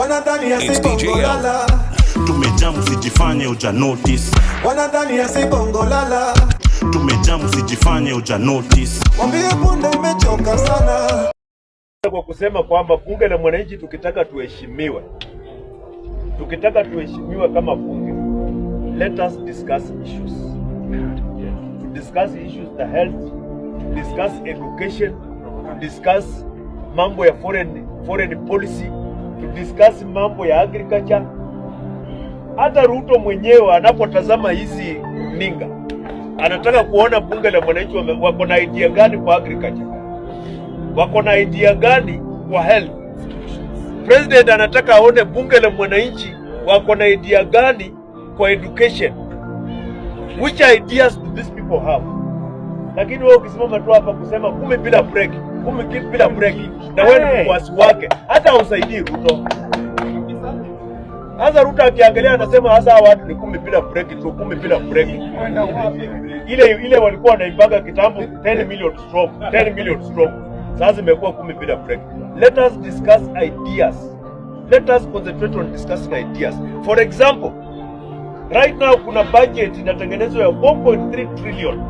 Wanadhani asibongolala. Tumejamu sijifanye uja notice. Wanadhani asibongolala. Tumejamu sijifanye uja notice. Mwambie punde umechoka sana. Kwa kusema kwamba bunge la mwananchi tukitaka tuheshimiwe. Tukitaka tuheshimiwe kama bunge. Let us discuss issues. To discuss issues the health, to discuss education, to discuss mambo ya foreign policy, to discuss mambo ya agriculture. Hata Ruto mwenyewe anapotazama hizi ninga anataka kuona bunge la mwananchi wako na idea gani kwa agriculture, wako na idea gani kwa health. President anataka aone bunge la mwananchi wako na idea gani kwa education. Which ideas do these people have? Lakini wewe ukisimama tu hapa kusema 10 bila break, 10 bila break, na wewe ni mfuasi wake, hata usaidii Ruto. Sasa Ruto akiangalia anasema hasa watu ni 10 bila break tu, 10 bila break. Ile walikuwa wanaibaga kitambo 10 million strong. Sasa imekuwa 10 bila break. Let us discuss ideas. Let us concentrate on discussing ideas. For example, right now kuna budget inatengenezwa ya 4.3 trillion.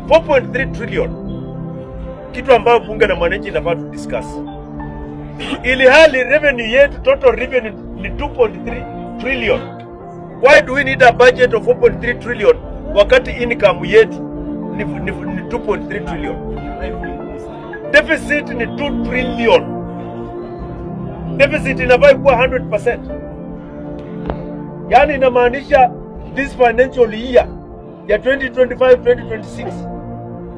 4.3 trillion. Kitu ambayo bunge la mwananchi inafaa tu discuss. Ili hali revenue yetu, total revenue ni 2.3 trillion. Why do we need a budget of 4.3 trillion wakati income yetu ni 2.3 trillion? Deficit ni 2 trillion. Deficit inafaa kuwa 100%. Yani inamaanisha this financial year ya 2025-2026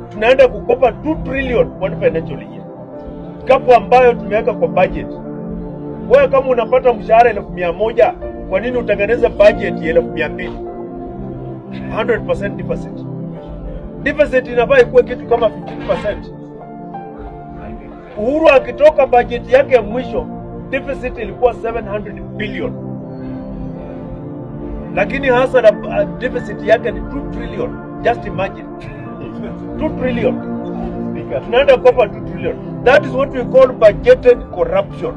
tunaenda kukopa 2 trillion one financial year. Kapu ambayo tumeweka kwa budget. Wewe kama unapata mshahara 100,000, kwa nini utengeneze budget ya 200,000? 100% deficit. Deficit inafaa kuwa kitu kama 15%. Uhuru akitoka budget yake ya mwisho, deficit ilikuwa 700 billion. Lakini hasa na deficit yake ni 2 trillion. Just imagine. 2 trillion. Tunaenda kukopa 2 trillion. That is what we call budgeted corruption.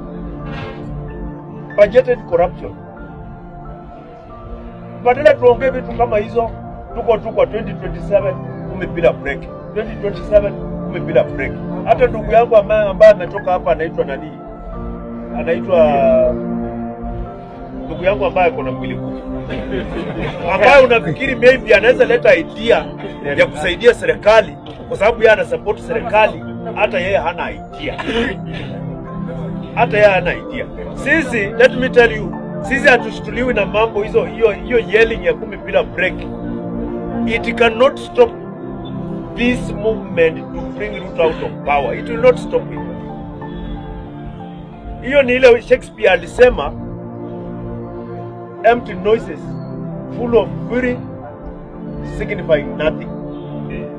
Budgeted corruption. Badala tuongee vitu kama hizo, tuko 2027 bila break. 2027 bila break. Hata ndugu yangu ambaye ametoka hapa anaitwa nani? Ndugu yangu ambaye kuna mwili kubwa. Ambaye unafikiri maybe anaweza leta idea ya kusaidia serikali kwa sababu yeye ana support serikali, hata yeye hana idea. Sisi, let me tell you, sisi hatushtuliwi na mambo hiyo yelling ya 10 bila break. It cannot stop this movement to bring Ruto out of power. It will not stop it. Hiyo ni ile Shakespeare alisema, empty noises full of fury signifying nothing.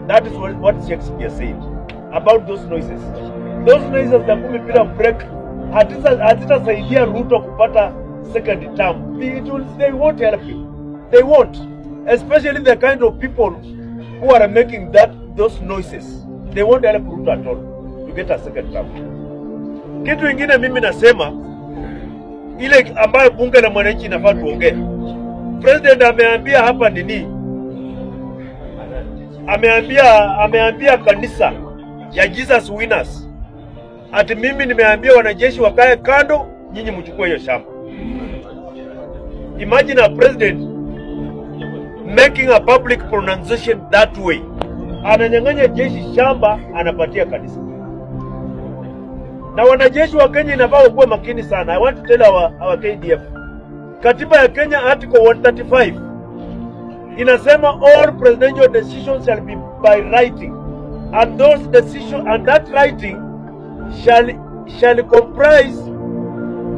That is what Shakespeare said about those noises. Those noises za 10 bila break hazitasaidia Ruto kupata second term. They won't help him. They won't. Especially the kind of people who are making those noises. They won't help Ruto at all to get a second term. Kitu ingine mimi nasema, ile ambayo bunge la mwananchi inafaa tuongee. President ameambia hapa nini? Ameambia kanisa ya Jesus Winners ati mimi nimeambia wanajeshi wakae kando, nyinyi mchukue hiyo shamba. Imagine a president making a public pronunciation that way. Ananyang'anya jeshi shamba, anapatia kanisa. Na wanajeshi wa Kenya inafaa kuwa makini sana. I want to tell our KDF. Katiba ya Kenya article 135 inasema all presidential decisions shall be by writing, and those decisions and that writing shall comprise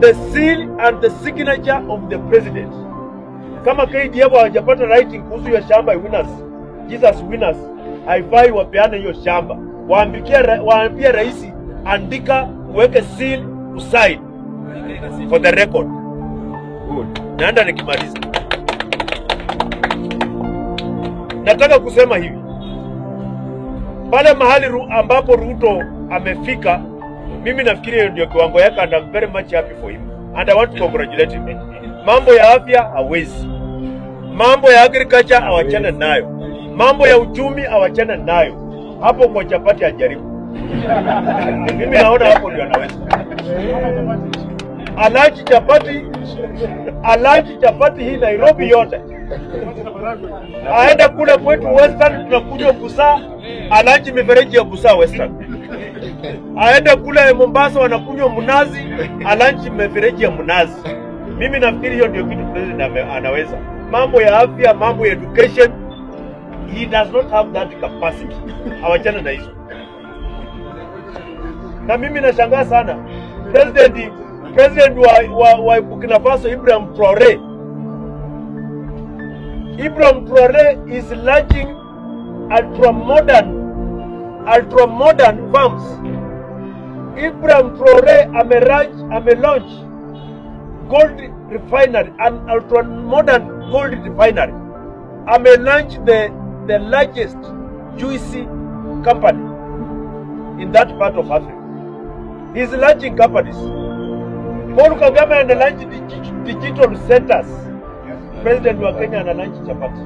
the seal and the signature of the president. Kama KDF hawajapata writing kuhusu hiyo shamba Jesus Winners, haifai wapeane hiyo shamba. Waambie rais andika, uweke seal, usign for the record. Good. Naenda nikimaliza. Nataka kusema hivi. Pale mahali ambapo Ruto amefika Mimi nafikiri hiyo ndio kiwango yake, and I'm very much happy for him and I want to congratulate him. Mambo ya afya hawezi, mambo ya agriculture awachane nayo, mambo ya uchumi awachane nayo. Hapo kwa chapati ajaribu. Mimi naona hapo ndio anaweza. Alaji chapati hii Nairobi yote. Aenda kule kwetu Western tunakunywa busaa, alaji mifereji ya busaa Western. Aenda kule Mombasa wanakunywa mnazi, alaji mifereji ya mnazi. Mimi nafikiri hiyo ndio kitu president anaweza. Mambo ya afya, mambo ya education, he does not have that capacity. Awachana na hizo. Na mimi nashangaa sana president wa Burkina Faso Ibrahim Traore is launching ultra modern farms. Ibrahim Traore amelaunch gold refinery, an ultra modern gold refinery. Amelaunch the largest juicy company in that part of Africa. He's launching companies. Paul Kagame and launch digital centers. President wa Kenya ana launch chapati.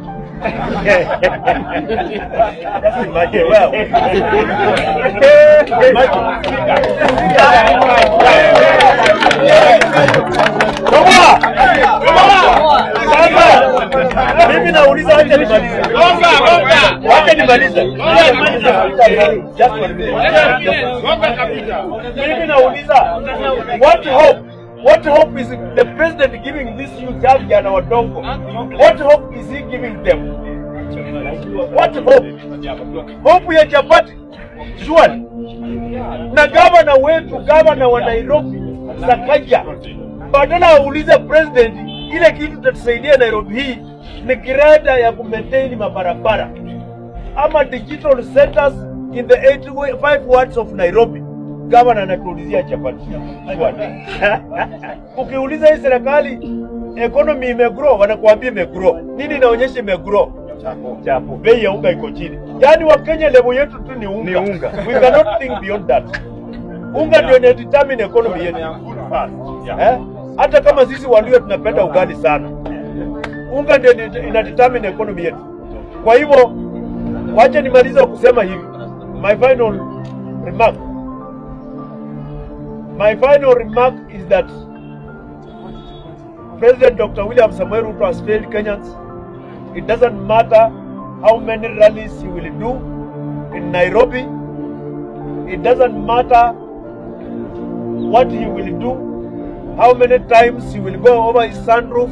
Just imagine. Well. Mimi nauliza aje nimalize. Wacha nimalize. Mimi nauliza what hope is the president giving this youth and our dongo? What hope is he giving them? What hope? Hope ya chapati. Surely. Na gavana wa Nairobi Sakaja, badala aulize president ile kitu tatusaidia Nairobi hii ni kirada ya kumaintain mabarabara ama digital centers in the 85 wards of Nairobi. Gavana anatuulizia chapati. Ukiuliza hii serikali economy imegrow, wanakuambia imegrow. Nini inaonyesha imegrow? Chapo. Bei ya unga iko chini. Yaani wa Kenya level yetu tu ni unga. We cannot think beyond that. Unga ndio ina determine economy yetu. Hata kama sisi Waluo tunapenda ugali sana, unga ndio ina determine economy yetu. Kwa hivyo wacha nimalize kusema hivi. My final remark is that President Dr. William Samoei Ruto has failed Kenyans. It doesn't matter how many rallies he will do in Nairobi. It doesn't matter what he will do, how many times he will go over his sunroof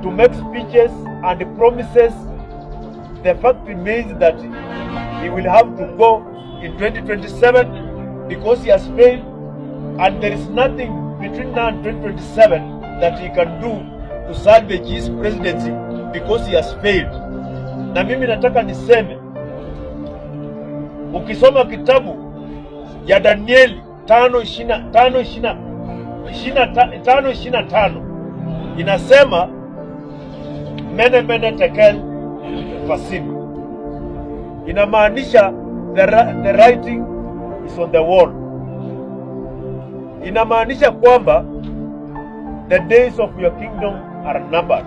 to make speeches and promises. The fact remains that he will have to go in 2027 because he has failed, and there is nothing between now and 2027 that he can do to salvage his presidency because he has failed. Na mimi nataka niseme, ukisoma kitabu ya Danieli 5:25 inasema mene tekel fasim. Inamaanisha the writing is on the wall. Inamaanisha kwamba the days of your kingdom are numbered.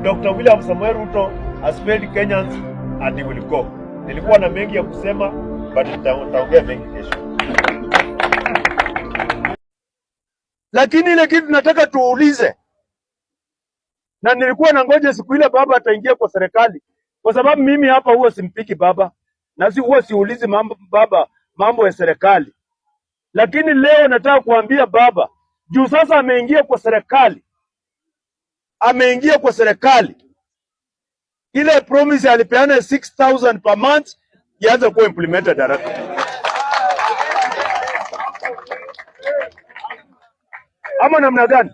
Dr. William Samoei Ruto has failed Kenyans and he will go. Nilikuwa na mengi ya kusema, but nitaongea mengi kesho. Lakini ile kitu nataka tuulize, na nilikuwa na ngoja siku ile baba ataingia kwa serikali, kwa sababu mimi hapa huwa simpiki baba na huwa siulizi mambo ya serikali. Lakini leo nataka kuambia baba, juu sasa ameingia kwa serikali, ile promise alipeana 6,000 per month ianze kuwa implemented haraka. Ama namna gani?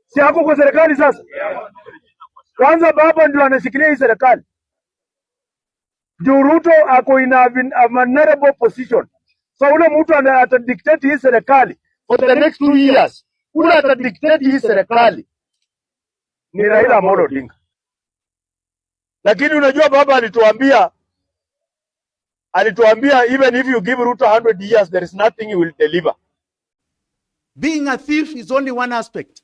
Si hapo kwa serikali sasa? Kwanza baba ndio anashikilia hii serikali. Ruto ako in a vulnerable position. So ule mtu atadictate hii serikali for the next 2 years. Ule atadictate hii serikali ni Raila Amolo Odinga. Lakini unajua baba alituambia alituambia even if you give Ruto 100 years, there is nothing he will deliver. Being a thief is only one aspect.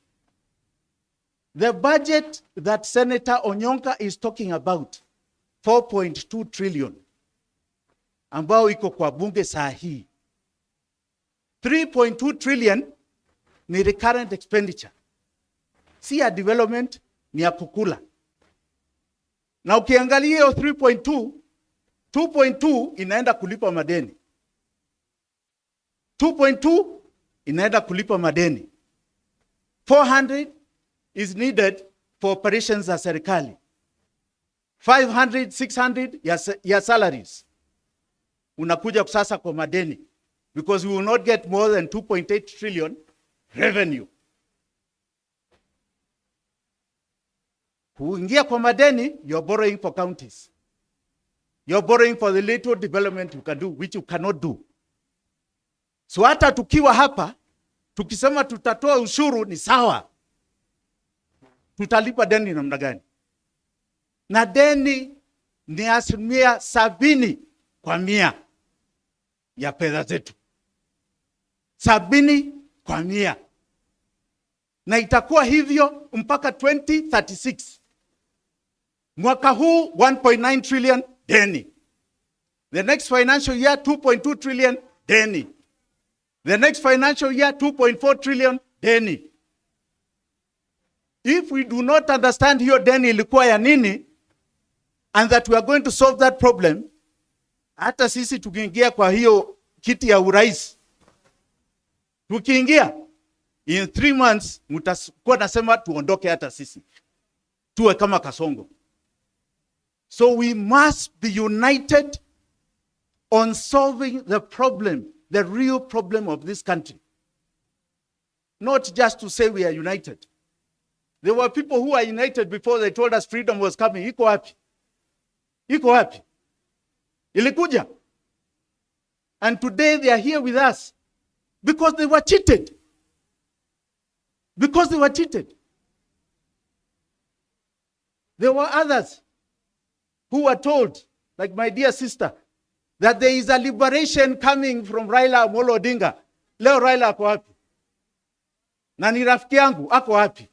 The budget that Senator Onyonka is talking about, 4.2 trillion, ambao iko kwa bunge saa hii. 3.2 trillion ni recurrent expenditure. Si ya development, ni ya kukula. Na ukiangalia hiyo 3.2, 2.2 inaenda kulipa madeni. 2.2 inaenda kulipa madeni. 400 is needed for operations za serikali. 500, 600 ya salaries. Unakuja sasa kwa madeni. Because we will not get more than 2.8 trillion revenue. Kuingia kwa madeni, you're borrowing for counties. You're borrowing for the little development you can do, which you cannot do. So hata tukiwa hapa, tukisema tutatoa ushuru ni sawa. Tutalipa deni namna gani? Na deni ni 70% ya pesa zetu. 70%. Na itakuwa hivyo mpaka 2036. Mwaka huu 1.9 trillion deni. The next financial year 2.2 trillion deni. The next financial year 2.4 trillion deni. If we do not understand hiyo deni ilikuwa ya nini, and that we are going to solve that problem, hata sisi tukiingia kwa hiyo kiti ya urais, tukiingia in 3 months mtakuwa nasema tuondoke hata sisi tuwe kama Kasongo. So we must be united on solving the problem, the real problem of this country. Not just to say we are united. There were people who were united before they told us freedom was coming. Iko wapi? Iko wapi? Ilikuja. And today they are here with us because they were cheated. Because they were cheated. There were others who were told, like my dear sister, that there is a liberation coming from Raila Amolo Odinga. Leo Raila ako wapi? Na ni rafiki yangu, ako wapi?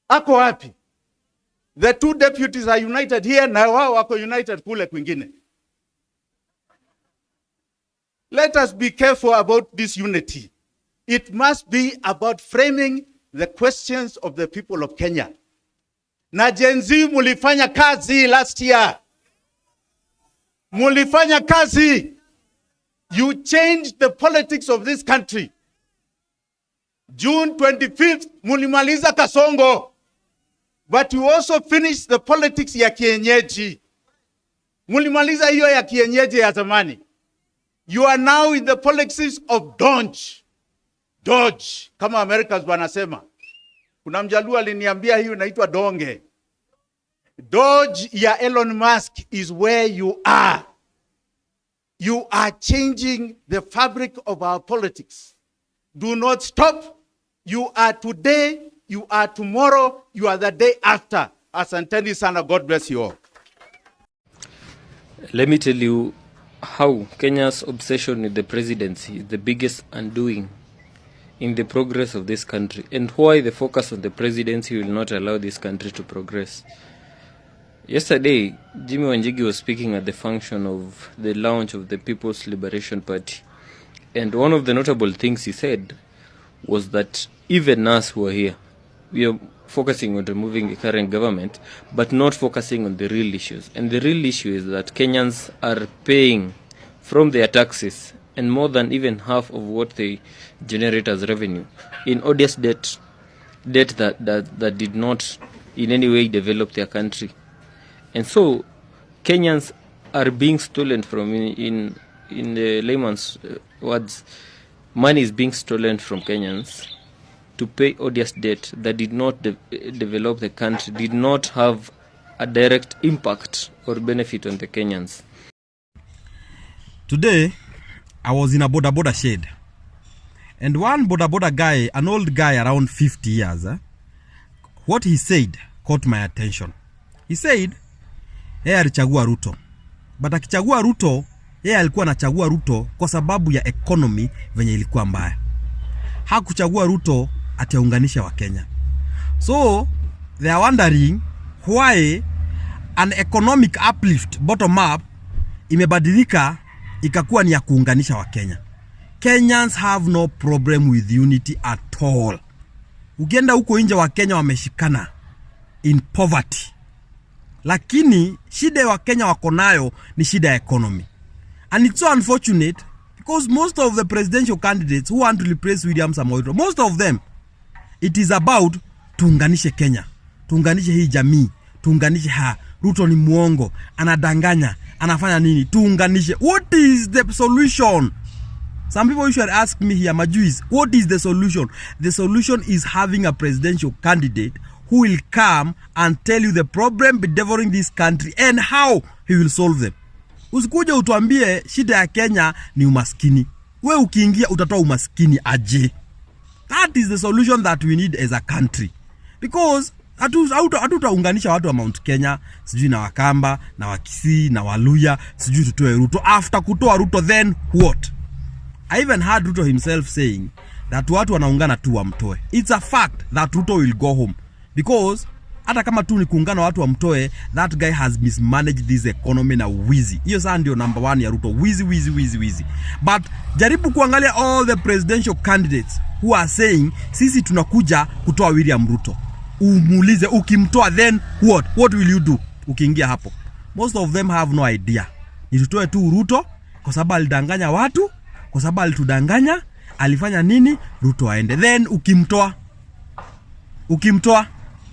Ako wapi? The two deputies are united here, na wao wako united kule kwingine. Let us be careful about this unity. It must be about framing the questions of the people of Kenya. Na Gen Z mulifanya kazi last year. Mulifanya kazi. You changed the politics of this country. June 25th, mulimaliza Kasongo. But you also finished the politics ya kienyeji. Mulimaliza hiyo ya kienyeji ya zamani. You are now in the politics of Dodge. Dodge, kama Americans wanasema. Kuna mjaluo aliniambia hiyo inaitwa donge. Dodge ya Elon Musk is where you are. You are changing the fabric of our politics. Do not stop. You are today, you are tomorrow, you are the day after. Asanteni sana, God bless you all. Let me tell you how Kenya's obsession with the presidency is the biggest undoing in the progress of this country, and why the focus on the presidency will not allow this country to progress. Yesterday, Jimmy Wanjigi was speaking at the function of the launch of the People's Liberation Party, and one of the notable things he said was that even us who are here, we are focusing on removing the current government, but not focusing on the real issues. And the real issue is that Kenyans are paying from their taxes, and more than even half of what they generate as revenue, in odious debt that did not in any way develop their country. And so Kenyans are being stolen from, in the layman's words, money is being stolen from Kenyans to pay odious debt that did not develop the country, did not have a direct impact or benefit on the Kenyans. Today, I was in a boda shed, and one boda guy, an old guy around 50 years, what he said caught my attention. He said, alichagua Ruto, but akichagua Ruto Yeye alikuwa anachagua Ruto kwa sababu ya economy venye ilikuwa mbaya. Hakuchagua Ruto atiaunganisha wa Kenya. So they are wondering why an economic uplift bottom up imebadilika ikakuwa ni ya kuunganisha wa Kenya. Kenyans have no problem with unity at all. Ukienda huko nje wa Kenya wameshikana in poverty. Lakini shida wa Kenya wako nayo ni shida ya economy. And it's so unfortunate because most of the presidential candidates who want to replace William Samoei Ruto, most of them, it is about tuunganishe Kenya, tuunganishe hii jamii, tuunganishe Ruto ni muongo, anadanganya, anafanya nini, tuunganishe. What is the solution? Some people usually ask me here, Majuis, what is the solution? The solution is having a presidential candidate who will come and tell you the problem bedevoring this country and how he will solve them. Usikuja utuambie shida ya Kenya ni umaskini. We ukiingia utatoa umaskini aje. That is the solution that we need as a country. Because hatutaunganisha watu wa Mount Kenya, sijui na Wakamba, na Wakisii, na Waluya, sijui tutoe Ruto. After kutoa Ruto, then what? I even heard Ruto himself saying that watu wanaungana tu wamtoe. It's a fact that Ruto will go home. Because hata kama tu ni kuungana watu wamtoe, that guy has mismanaged this economy na wizi. Hiyo saa ndio number 1 ya Ruto. Wizi. But jaribu kuangalia all the presidential candidates who are saying sisi tunakuja kutoa William Ruto. Umuulize ukimtoa then what? What will you do? Ukiingia hapo. Most of them have no idea. Nitutoe tu Ruto kwa sababu alidanganya watu, kwa sababu alitudanganya, alifanya nini? Ruto aende. Then ukimtoa,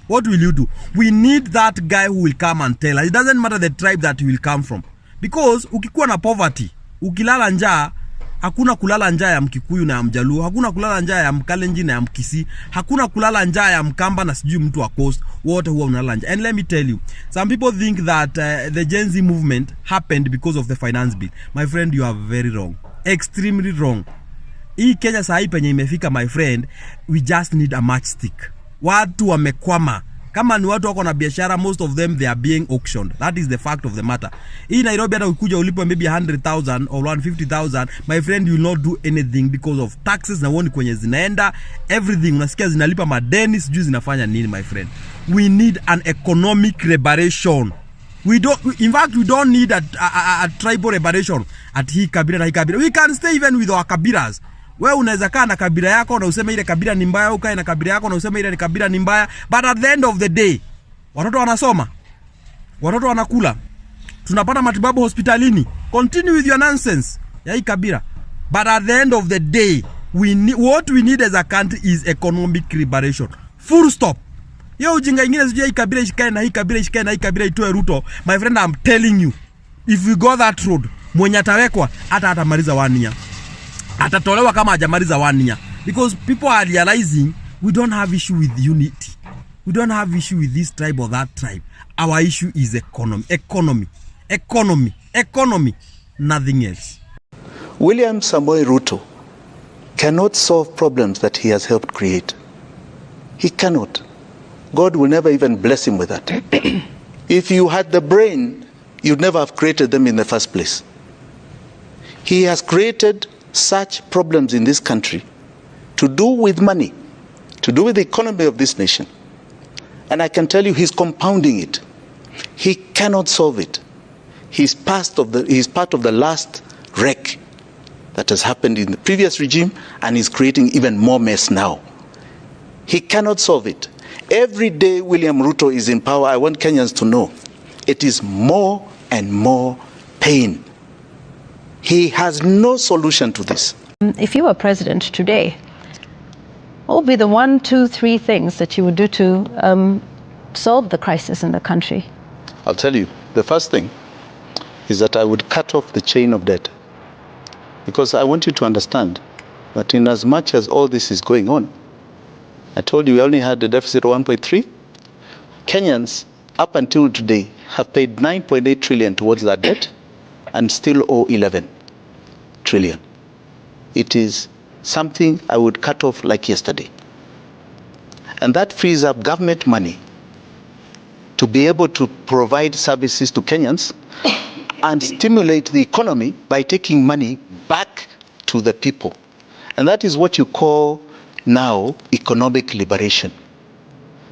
what will you do? We need that guy who will come and tell us. It doesn't matter the tribe that he will come from. Because ukikuwa na poverty, ukilala njaa, hakuna kulala njaa ya Mkikuyu na ya Mjaluo, hakuna kulala njaa ya Mkalenjin na ya Mkisii, hakuna kulala njaa ya Mkamba na sijui mtu wa Coast, wote huwa unalala njaa. And let me tell you, some people think that the Gen Z movement happened because of the finance bill. My friend, you are very wrong. Extremely wrong. Hii Kenya saa hii penye imefika, my friend, we just need a matchstick. Watu wamekwama. Kama ni watu wako na biashara, most of them they are being auctioned. That is the fact of the matter. Hii Nairobi hata ukikuja ulipo maybe 100,000 or 150,000, my friend, you will not do anything because of taxes na woni kwenye zinaenda, everything unasikia zinalipa madeni, sijui zinafanya nini, my friend. We need an economic liberation. In fact, we don't need a tribal liberation at hii kabila na hii kabila. We can stay even with our kabilas. Wewe unaweza kaa na kabila yako na useme ile kabila ni mbaya, ukae na kabila yako na useme ile kabila ni mbaya, but at the end of the day watoto wanasoma, watoto wanakula, tunapata matibabu hospitalini. Continue with your nonsense ya hii kabila, but at the end of the day what we need as a country is economic liberation. Full stop. Yo ujinga ingine sijui hii kabila ishikae na hii kabila ishikae na hii kabila itoe Ruto. My friend, I'm telling you, if we go that road, mwenye atawekwa hata atamaliza 1 year. Atatolewa kama hajamaliza 1 year. Because people are realizing we don't have issue with unity. We don't have issue with this tribe or that tribe. Our issue is economy. Nothing else. William Samoei Ruto cannot solve problems that he has helped create. He cannot. God will never even bless him with that. If you had the brain, you'd never have created them in the first place. He has created such problems in this country to do with money, to do with the economy of this nation. And I can tell you, he's compounding it. He cannot solve it. He's part of the last wreck that has happened in the previous regime, and he's creating even more mess now. He cannot solve it. Every day William Ruto is in power, I want Kenyans to know, it is more and more pain. He has no solution to this. If you were president today, what would be the 1, 2, 3 things that you would do to solve the crisis in the country? I'll tell you, the first thing is that I would cut off the chain of debt. Because I want you to understand that in as much as all this is going on, I told you we only had a deficit of 1.3. Kenyans, up until today, have paid 9.8 trillion towards that debt and still owe 11 trillion. It is something I would cut off like yesterday. And that frees up government money to be able to provide services to Kenyans and stimulate the economy by taking money back to the people. And that is what you call now economic liberation.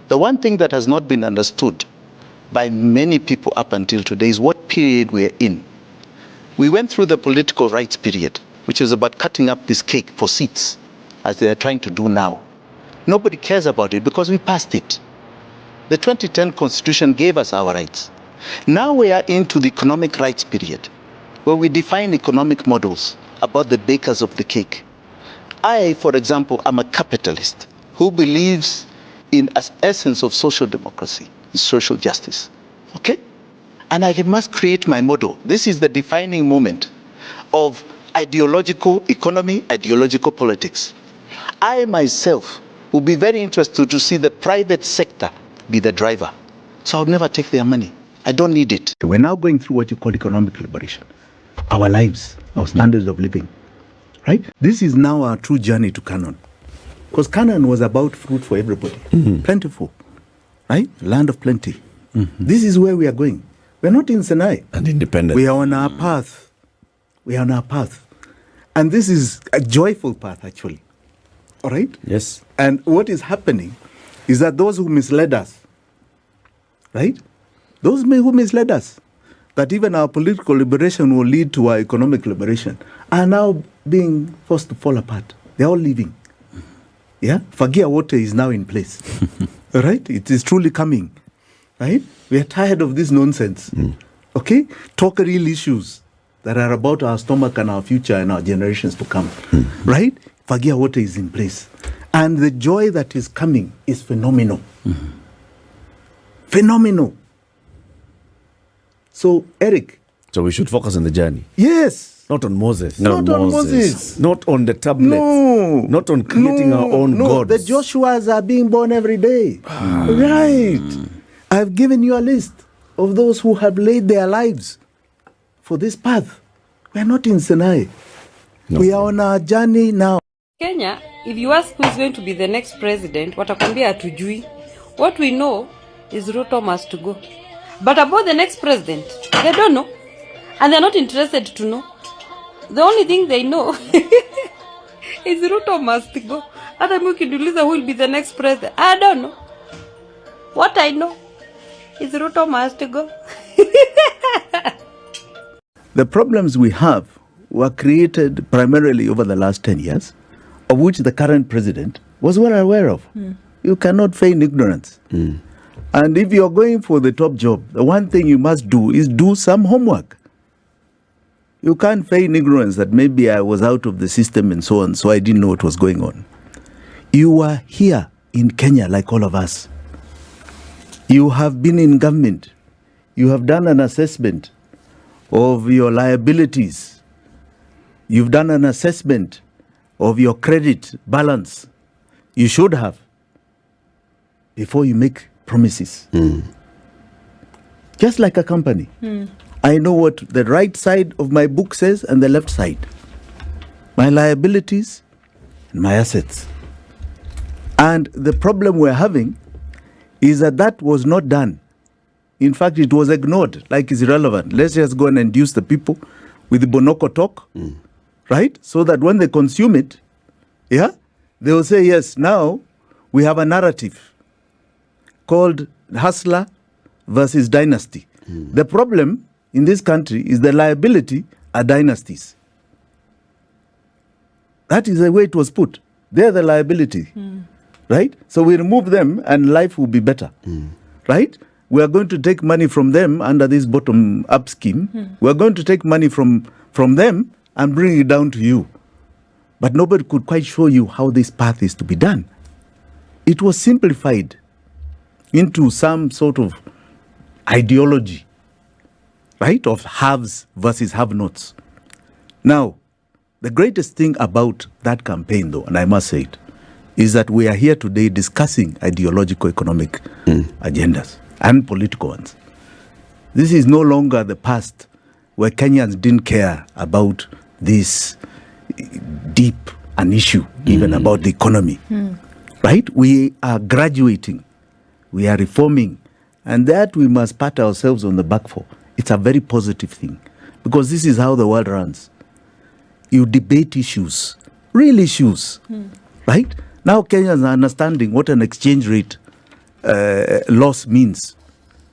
The one thing that has not been understood by many people up until today is what period we're in. We went through the political rights period, which is about cutting up this cake for seats, as they are trying to do now. Nobody cares about it because we passed it. The 2010 Constitution gave us our rights. Now we are into the economic rights period, where we define economic models about the bakers of the cake. I, for example, am a capitalist who believes in the essence of social democracy, social justice. Okay? And I must create my model. This is the defining moment of ideological economy, ideological politics. I myself will be very interested to see the private sector be the driver. So I'll never take their money. I don't need it. We're now going through what you call economic liberation. Our lives, our standards of living, right? This is now our true journey to Canaan. Because Canaan was about fruit for everybody, plentiful, right? Land of plenty. This is where we are going. We're not in Sinai. And independent. We are on our path. We are on our path. And this is a joyful path, actually. All right? Yes. And what is happening is that those who misled us, right? Those who misled us, that even our political liberation will lead to our economic liberation, are now being forced to fall apart. They're all leaving. Yeah? Fagia water is now in place. All right? It is truly coming. Right? We are tired of this nonsense. Okay? Talk real issues that are about our stomach and our future and our generations to come. Right? Fagia water is in place. And the joy that is coming is phenomenal. Phenomenal. So, Eric. So we should focus on the journey. Yes. Not on Moses. Not on Moses. Not on the tablets. No. Not on creating our own gods. The Joshuas are being born every day. Right. I've given you a list of those who have laid their lives for this path. We are not in Sinai. No. We are on our journey now. Kenya, if you ask who is going to be the next president, watakwambia hatujui. What we know is Ruto must go. But about the next president, they don't know. And they're not interested to know. The only thing they know is Ruto must go. Hata mimi ukiniuliza who will be the next president, I don't know. What I know is Ruto must go. The problems we have were created primarily over the last 10 years, of which the current president was well aware of. You cannot feign ignorance. And if you're going for the top job, the one thing you must do is do some homework. You can't feign ignorance that maybe I was out of the system and so on, so I didn't know what was going on. You are here in Kenya like all of us. You have been in government. You have done an assessment of your liabilities. You've done an assessment of your credit balance. You should have, before you make promises. Just like a company. I know what the right side of my book says and the left side. My liabilities and my assets. And the problem we're having is that that was not done. In fact, it was ignored, like it's irrelevant. Let's just go and induce the people with the Bonoko talk, right? So that when they consume it, yeah, they will say, yes, now we have a narrative called Hustler versus Dynasty. The problem in this country is the liability are dynasties. That is the way it was put. They're the liability, right? So we remove them and life will be better, right? We are going to take money from them under this bottom-up scheme. We are going to take money from them and bring it down to you. But nobody could quite show you how this path is to be done. It was simplified into some sort of ideology, right, of haves versus have-nots. Now, the greatest thing about that campaign, though, and I must say it, is that we are here today discussing ideological economic agendas and political ones. This is no longer the past where Kenyans didn't care about this deep an issue, even about the economy. Right? We are graduating. We are reforming. And that we must pat ourselves on the back for. It's a very positive thing. because this is how the world runs. You debate issues, real issues, right? Now Kenyans are understanding what an exchange rate loss means.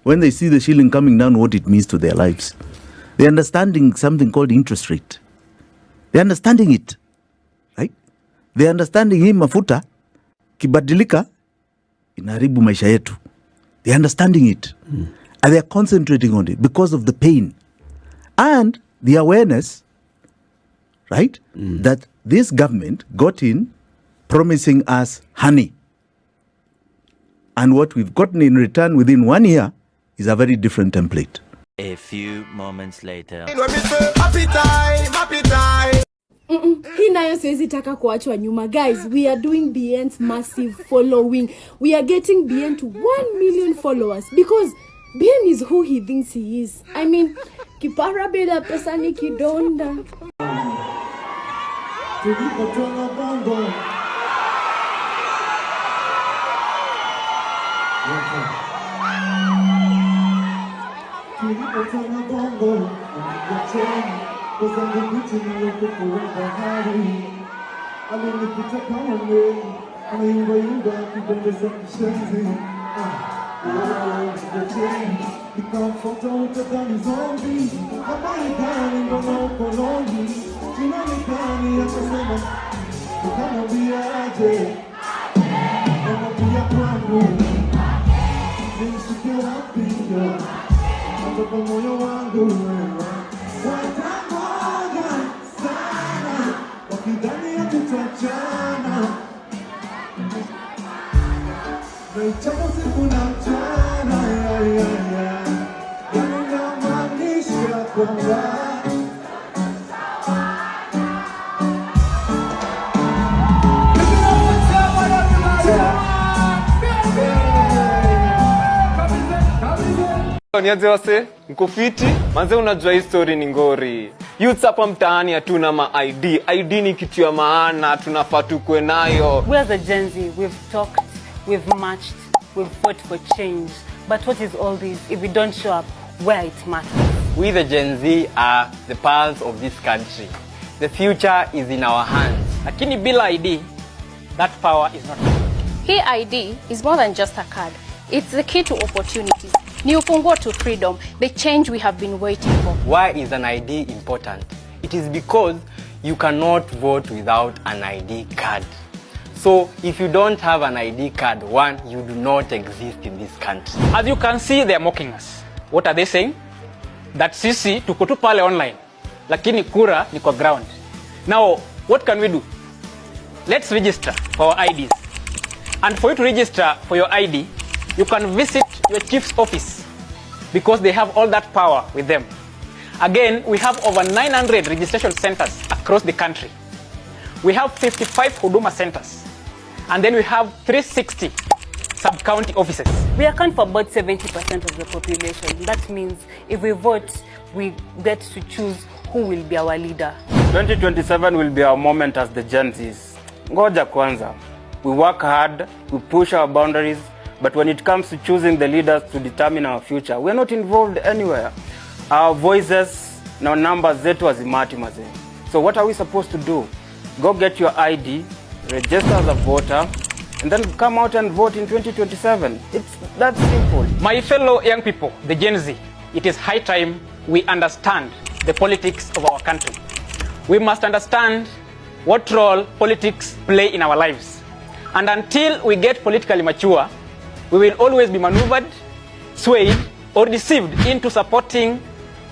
When they see the shilling coming down, what it means to their lives. They're understanding something called interest rate. They're understanding it, right? They're understanding hii mafuta kibadilika inaharibu maisha yetu. They're understanding it. And they're concentrating on it because of the pain and the awareness, right? That this government got in promising us honey. And what we've gotten in return within 1 year is a very different template. A few moments later. Happy time, happy time. Hii nayo siwezi taka kuachwa nyuma. Guys, we are doing BN's massive following. We are getting BN to 1 million followers because BN is who he thinks he is. I mean, kipara bila pesa ni kidonda. Nianze wase, mko fiti? Manze unajua hii story ni ngori. Youths hapa mtaani hatuna ma ID. ID ni kitu ya maana, tunafaa tukue nayo. We as a Gen Z, we've talked, we've marched, we've fought for change. But what is all this if we don't show up where it matters? We the Gen Z are the pulse of this country. The future is in our hands. Lakini bila ID, that power is not. Hii ID is more than just a card. It's the key to opportunities. Ni ufunguo to freedom, the change we have been waiting for. Why is an ID important? It is because you cannot vote without an ID card. So if you don't have an ID card, one, you do not exist in this country. As you can see, they are mocking us. What are they saying? That sisi tuko tu pale online, lakini kura ni kwa ground. Now, what can we do? Let's register for our IDs. And for you to register for your ID, you can visit your chief's office because they have all that power with them. Again, we have over 900 registration centers across the country. We have 55 Huduma centers. And then we have 360 sub-county offices. We account for about 70% of the population. That means if we vote, we get to choose who will be our leader. 2027 will be our moment as the Gen Zs. Ngoja kwanza. We work hard, we push our boundaries, but when it comes to choosing the leaders to determine our future, we are not involved anywhere. Our voices, our numbers zetu hazimati mazee. So what are we supposed to do? Go get your ID, register as a voter, and then come out and vote in 2027. It's that simple. My fellow young people, the Gen Z, it is high time we understand the politics of our country. We must understand what role politics play in our lives. And until we get politically mature, we will always be maneuvered, swayed, or deceived into supporting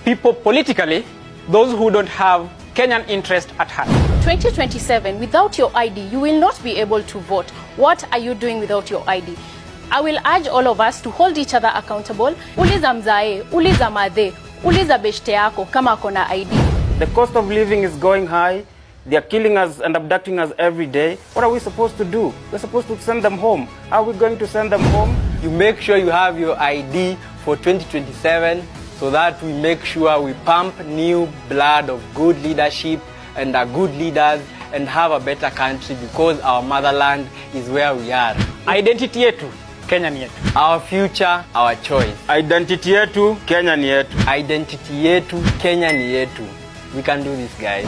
people politically, those who don't have Kenyan interest at heart. 2027, without your ID, you will not be able to vote. What are you doing without your ID? I will urge all of us to hold each other accountable. Uliza mzae, uliza madhe, uliza beshte yako kama kona ID. The cost of living is going high. They are killing us and abducting us every day. What are we supposed to do? We're supposed to send them home. How are we going to send them home? You make sure you have your ID for 2027 so that we make sure we pump new blood of good leadership and are good leaders and have a better country because our motherland is where we are. Identity yetu Kenya ni yetu. Our future, our choice. Identity yetu, Kenya ni yetu. Identity yetu, Kenya ni yetu. We can do this, guys.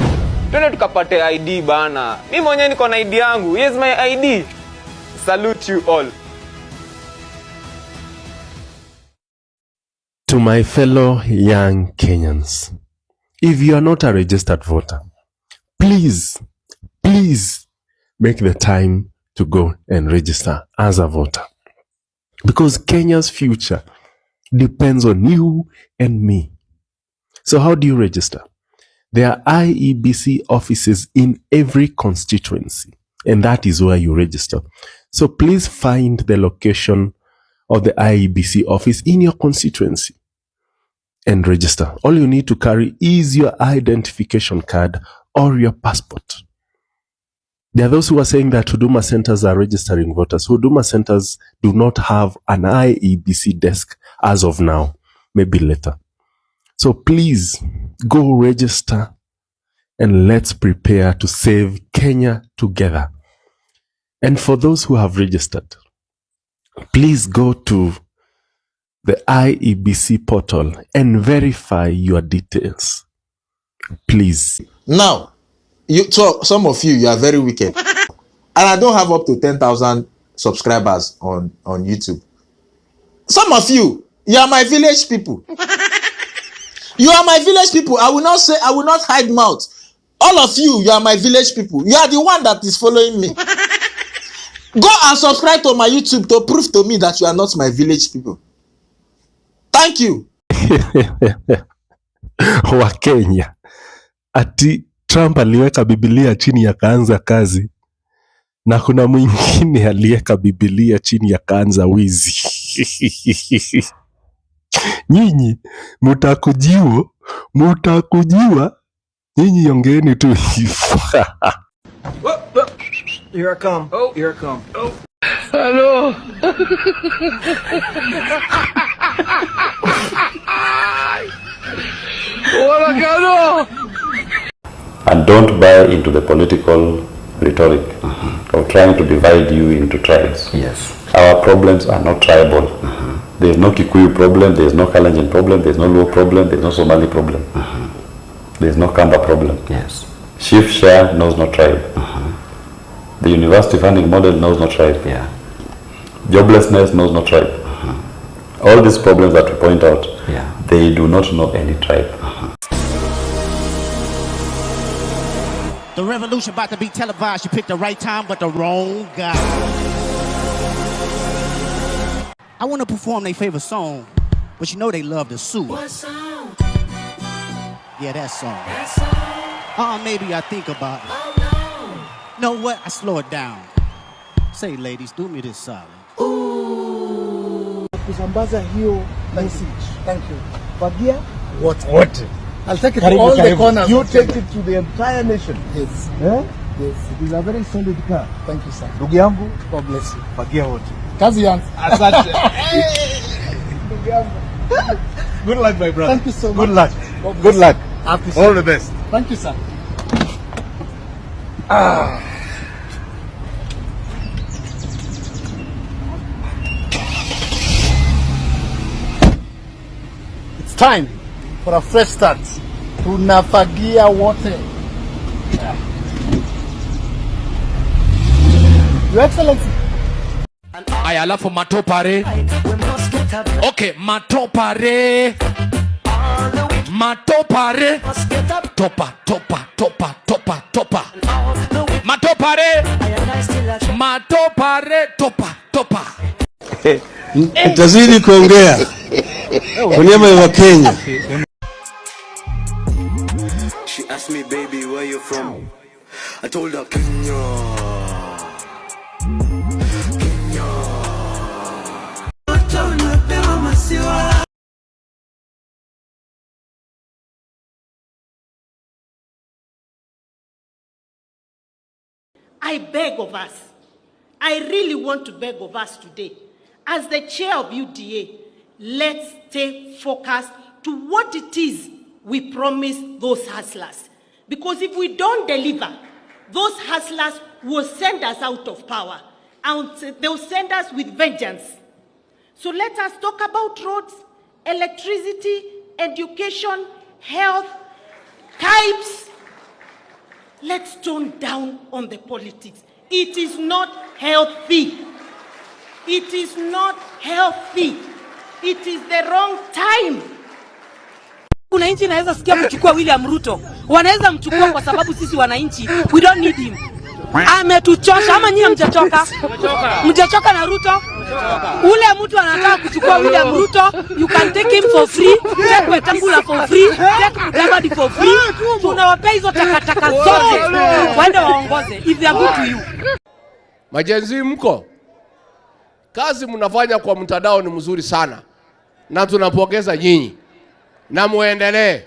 Twende tukapate ID bana. Mimi mwenyewe niko na ID yangu. Here's my ID. Salute you all. To my fellow young Kenyans, if you are not a registered voter, please make the time to go and register as a voter. Because Kenya's future depends on you and me. So how do you register? There are IEBC offices in every constituency, and that is where you register. So please find the location of the IEBC office in your constituency and register. All you need to carry is your identification card or your passport. There are those who are saying that Huduma centers are registering voters. Huduma centers do not have an IEBC desk as of now, maybe later. So please go register and let's prepare to save Kenya together. And for those who have registered, please go to the IEBC portal and verify your details. Please. Now, so some of you are very wicked. And I don't have up to 10,000 subscribers on YouTube. Some of you are my village people. You are my village people. I will not hide mouth. All of you are my village people. You are the one that is following me. Go and subscribe to my YouTube to prove to me that you are not my village people. Thank you. Wa Kenya. Ati Trump aliweka Biblia chini akaanza kazi. Na kuna mwingine aliweka Biblia chini akaanza wizi. Nyinyi mutakujiwa. Nyinyi ongeeni tu hivyo. Here I come. Oh, here I come. Oh. Hello. And don't buy into the political rhetoric of trying to divide you into tribes. Yes. Our problems are not tribal. There is no Kikuyu problem, there is no Kalenjin problem, there is no Luo problem, there is no Somali problem. There is no Kamba problem. Yes. Shift share knows no tribe. The university funding model knows no tribe. Yeah. Joblessness knows no tribe. All these problems that we point out, they do not know any tribe. The revolution about to be televised. You picked the right time, but the wrong guy. I want to perform their favorite song, but you know they love to sue. What song? Yeah, that song. That song? Maybe I think about it. Oh no. Know what? I slow it down. Say, ladies, do me this solid. Ooh. Kusambaza hiyo message. Thank you. Fagia? What? I'll take it to all the corners. You take it to the entire nation. Yes. Eh? Yes. It is a very solid car. Thank you, sir. Ndugu yangu, God bless you. Fagia wote. Kazi yangu. Asante. Ndugu yangu. Good luck, my brother. Thank you so much. Good luck. Good luck. All the best. Thank you, sir. It's time for a fresh start. Tunafagia wote. Your Excellency. Aya, alafu matopare. Okay, matopare. Matopare. Topa. Matopare. Matopare. Topa. Itazidi kuongea. Kwa niaba ya Wakenya. She asked me, baby, where you from? I told her, Kenya. I beg of us, I really want to beg of us today, as the chair of UDA, let's stay focused to what it is we promise those hustlers. Because if we don't deliver, those hustlers will send us out of power, and they'll send us with vengeance. So let us talk about roads, electricity, education, health, types. Let's tone down on the politics. It is not healthy. It is not healthy. It is the wrong time. Wananchi naweza sikia kuchukua William Ruto. Wanaweza mchukua kwa sababu sisi wananchi we don't need him. Ametuchosha ama nyinyi mjachoka? Mjachoka na Ruto? Ule mtu anataka kuchukua William Ruto, you can take him for free, take Wetangula for free, take Mudavadi for free. Tunawapea hizo takataka zote. Waende waongoze if they are good to you. Majenzi mko? Kazi mnafanya kwa mtandao ni mzuri sana. Na tunapongeza nyinyi. Na muendelee.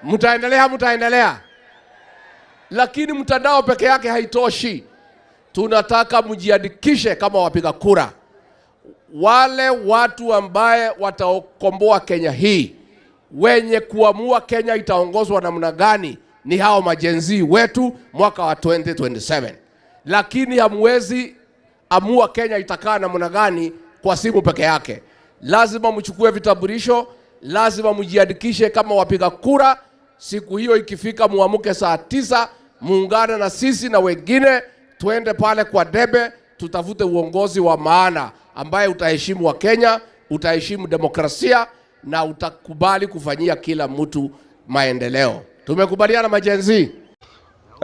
Mtaendelea. Lakini mtandao peke yake haitoshi. Tunataka mjiandikishe kama wapiga kura. Wale watu ambaye watakomboa Kenya hii, wenye kuamua Kenya itaongozwa namna gani, ni hao majenzi wetu mwaka wa 2027. Lakini hamwezi amua Kenya itakaa namna gani kwa simu peke yake. Lazima mchukue vitambulisho, lazima mjiandikishe kama wapiga kura. Siku hiyo ikifika muamuke saa 9, muungane na sisi na wengine, tuende pale kwa debe, tutafute uongozi wa maana ambaye utaheshimu wa Kenya, utaheshimu demokrasia na utakubali kufanyia kila mtu maendeleo. Tumekubaliana majenzi?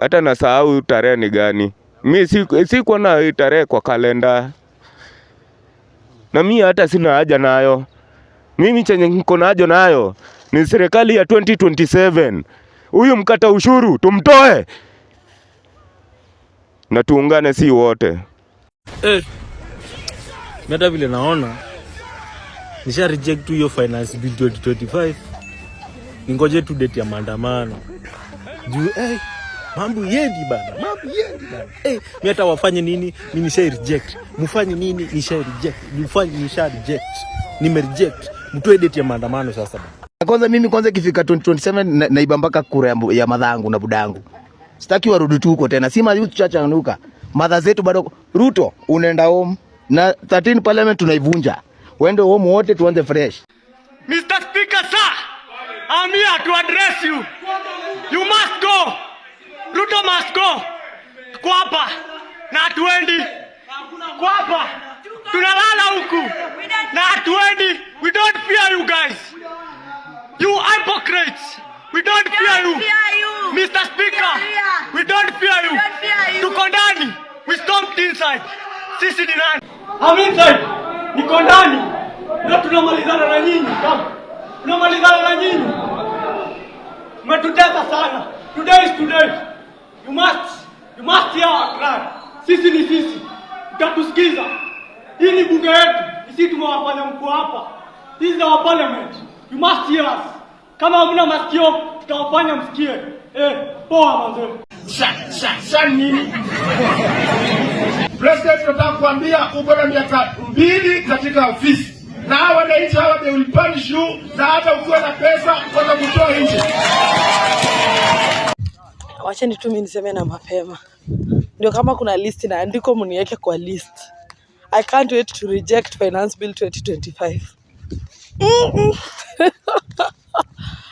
Hata nasahau tarehe ni gani. Mimi siko na tarehe kwa kalenda. Na mimi hata sina haja nayo. Mimi chenye niko nayo ni serikali ya 2027. Huyu mkata ushuru tumtoe. Na tuungane si wote. Meta vile naona nisha reject hiyo finance bill 2025. Ningoje tu date ya maandamano. Juu mambo yendi bana. Mimi hata wafanye nini? Mimi nisha reject. Mfanye nini? Nisha reject. Mfanye nisha reject. Nime reject. Mtoe date ya maandamano sasa bana. Kwanza mimi ikifika 2027 naiba mpaka kura ya madhangu na budangu. Sitaki warudi tu huko tena. Si youth chacha anuka. Madha zetu bado. Ruto unaenda home na 13 parliament tunaivunja. Uende home wote tuanze fresh. Mr. Speaker, sir, I'm here to address you. You must go. Ruto must go. Kwa hapa na hatuendi. Kwa hapa tunalala huku na hatuendi. We don't fear you guys. You hypocrites. We don't fear you. Mr. Speaker, we don't fear you. Tuko ndani. We stomped inside. Sisi ni nani? I'm inside. Niko ndani. Na tunamalizana na nyinyi. Tunamalizana na nyinyi. Mmetutesa sana. Today is today. You must hear our cry. Sisi ni sisi. Utatusikiza. Hii ni bunge yetu. Sisi tumewafanya mkuu hapa. This is our parliament. You must hear us. Kama hamna masikio, tutawafanya msikie. Poa manze. Sasa nini? President tunataka kuambia uko na miaka 2 katika ofisi. Na wananchi hawa they will punish you na hata ukiwa na pesa utakwenda kutoa nje. Wacheni tu mimi niseme na mapema. Ndio kama kuna list na andiko mniweke kwa list. I can't wait to reject finance bill 2025.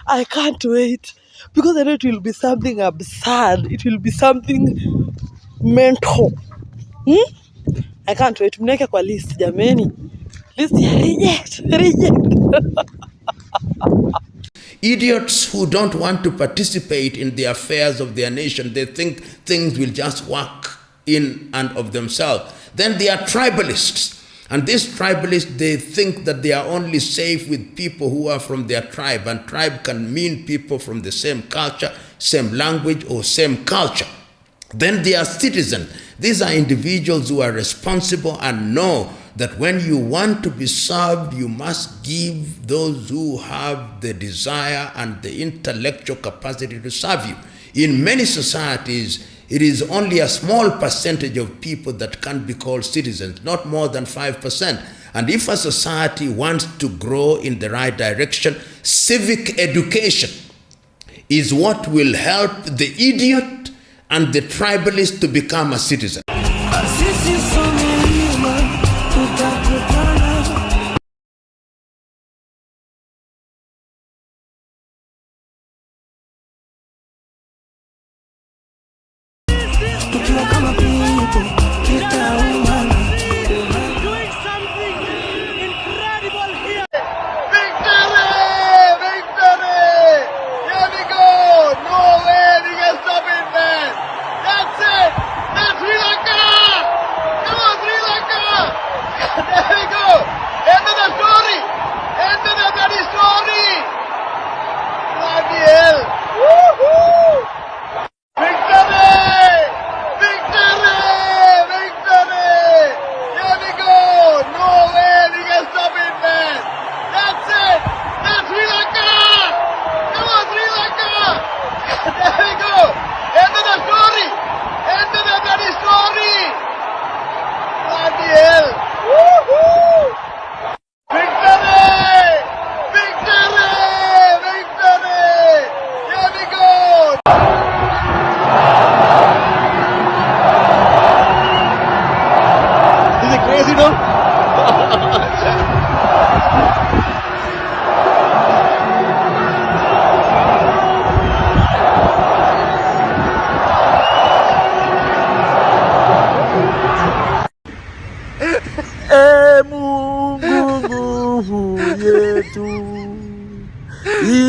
I can't wait because I know it will be something absurd. It will be something mental. I can't wait. Mniweke kwa list jameni. List reject. Idiots who don't want to participate in the affairs of their nation, they think things will just work in and of themselves. Then they are tribalists. And these tribalists, they think that they are only safe with people who are from their tribe. And tribe can mean people from the same culture, same language, or same culture. Then they are citizens. These are individuals who are responsible and know that when you want to be served, you must give those who have the desire and the intellectual capacity to serve you. In many societies, it is only a small percentage of people that can be called citizens, not more than 5%. And if a society wants to grow in the right direction, civic education is what will help the idiot and the tribalist to become a citizen. president. Mungu nguvu yetu,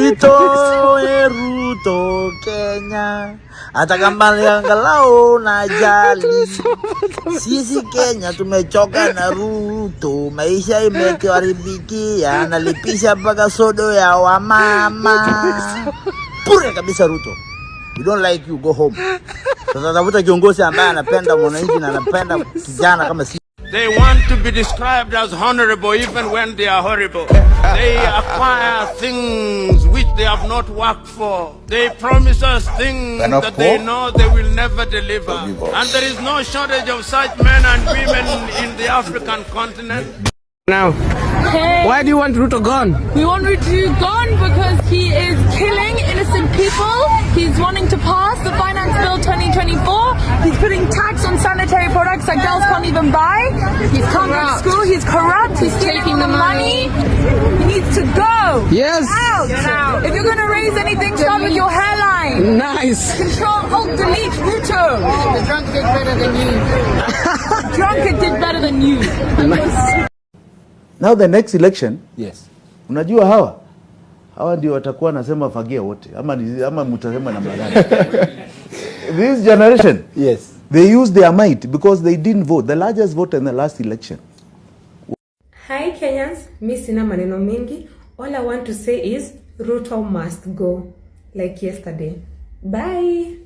itoe Ruto Kenya, hata kama angalau na jali. Sisi Kenya tumechoka na Ruto, maisha imetuharibikia, analipisha mpaka sodo ya wamama. Pure kabisa Ruto. We don't like you, go home. Sasa tafuta kiongozi ambaye anapenda mwananchi na anapenda kijana kama sisi. They want to be described as honorable even when they are horrible. They acquire things which they have not worked for. They promise us things that they know they will never deliver. And there is no shortage of such men and women in the African continent. Now, why do you want Ruto gone? We want Ruto gone because he is killing innocent people. He's wanting to pass the Finance Bill 2024. He's putting tax on sanitary products that girls can't even buy. He can't go to school. He's corrupt. He's taking the money. He needs to go. Yes. Out. If you're going to raise anything, start with your hairline. Nice. Control, Alt, Delete, Ruto. The drunk did better than you. Drunkard did better than you. Nice. Now the next election, yes. Unajua hawa ndio watakuwa nasema fagia wote ama mtasema namna gani? This generation, yes, they use their might because they didn't vote, the largest vote in the last election. Hi Kenyans, mi sina maneno mengi. All I want to say is Ruto must go, like yesterday. Bye.